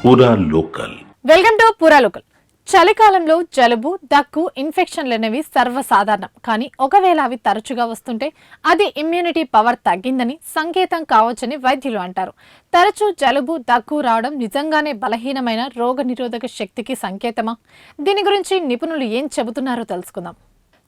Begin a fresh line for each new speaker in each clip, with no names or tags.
పూరా local.
Welcome to పూరా local. చలికాలంలో జలుబు, దగ్గు, ఇన్ఫెక్షన్లు అనేవి సర్వసాధారణం. కానీ ఒకవేళ అవి తరచుగా వస్తుంటే అది ఇమ్యూనిటీ పవర్ తగ్గిందని సంకేతం కావచ్చని వైద్యులు అంటారు. తరచూ జలుబు, దగ్గు రావడం నిజంగానే బలహీనమైన రోగనిరోధక శక్తికి సంకేతమా? దీని గురించి నిపుణులు ఏం చెబుతున్నారో తెలుసుకుందాం.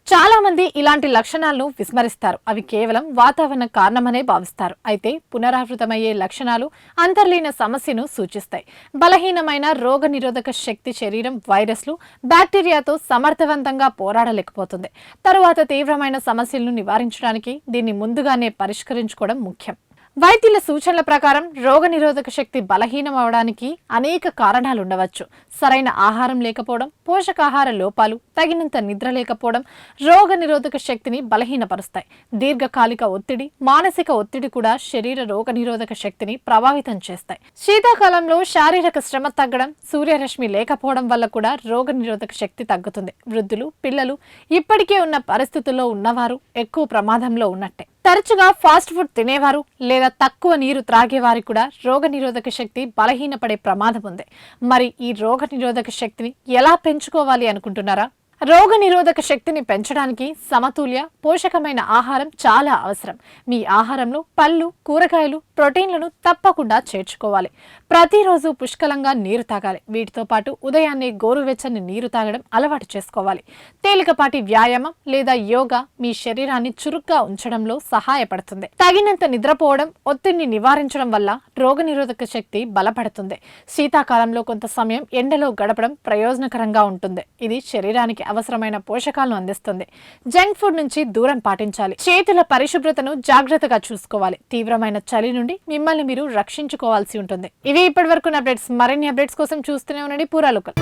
చాలా మంది ఇలాంటి లక్షణాలను విస్మరిస్తారు. అవి కేవలం వాతావరణ కారణమనే భావిస్తారు. అయితే పునరావృతమయ్యే లక్షణాలు అంతర్లీన సమస్యను సూచిస్తాయి. బలహీనమైన రోగనిరోధక శక్తి శరీరం వైరస్లు, బ్యాక్టీరియాతో సమర్థవంతంగా పోరాడలేకపోతుంది. తరువాత తీవ్రమైన సమస్యలను నివారించడానికి దీన్ని ముందుగానే పరిష్కరించుకోవడం ముఖ్యం. వైద్యుల సూచనల ప్రకారం రోగనిరోధక శక్తి బలహీనం అవడానికి అనేక కారణాలు ఉండవచ్చు. సరైన ఆహారం లేకపోవడం, పోషకాహార లోపాలు, తగినంత నిద్ర లేకపోవడం రోగనిరోధక శక్తిని బలహీనపరుస్తాయి. దీర్ఘకాలిక ఒత్తిడి, మానసిక ఒత్తిడి కూడా శరీర రోగనిరోధక శక్తిని ప్రభావితం చేస్తాయి. శీతాకాలంలో శారీరక శ్రమ తగ్గడం, సూర్యరశ్మి లేకపోవడం వల్ల కూడా రోగనిరోధక శక్తి తగ్గుతుంది. వృద్ధులు, పిల్లలు, ఇప్పటికే ఉన్న పరిస్థితుల్లో ఉన్నవారు ఎక్కువ ప్రమాదంలో ఉన్నట్టే. తరచుగా ఫాస్ట్ ఫుడ్ తినేవారు లేదా తక్కువ నీరు త్రాగేవారికి కూడా రోగనిరోధక శక్తి బలహీనపడే ప్రమాదం ఉంది. మరి ఈ రోగనిరోధక శక్తిని ఎలా పెంచుకోవాలి అనుకుంటున్నారా? రోగనిరోధక శక్తిని పెంచడానికి సమతుల్య, పోషకమైన ఆహారం చాలా అవసరం. మీ ఆహారంలో పళ్ళు, కూరగాయలు, ప్రోటీన్లను తప్పకుండా చేర్చుకోవాలి. ప్రతిరోజు పుష్కలంగా నీరు తాగాలి. వీటితో పాటు ఉదయాన్నే గోరువెచ్చని నీరు తాగడం అలవాటు చేసుకోవాలి. తేలికపాటి వ్యాయామం లేదా యోగా మీ శరీరాన్ని చురుగ్గా ఉంచడంలో సహాయపడుతుంది. తగినంత నిద్రపోవడం, ఒత్తిడిని నివారించడం వల్ల రోగనిరోధక శక్తి బలపడుతుంది. శీతాకాలంలో కొంత సమయం ఎండలో గడపడం ప్రయోజనకరంగా ఉంటుంది. ఇది శరీరానికి అవసరమైన పోషకాలను అందిస్తుంది. జంక్ ఫుడ్ నుంచి దూరం పాటించాలి. చేతుల పరిశుభ్రతను జాగ్రత్తగా చూసుకోవాలి. తీవ్రమైన చలి నుండి మిమ్మల్ని మీరు రక్షించుకోవాల్సి ఉంటుంది. ఇవి ఇప్పటి వరకు అప్డేట్స్. మరిన్ని అప్డేట్స్ కోసం చూస్తూనే ఉండండి పూరా లోకల్.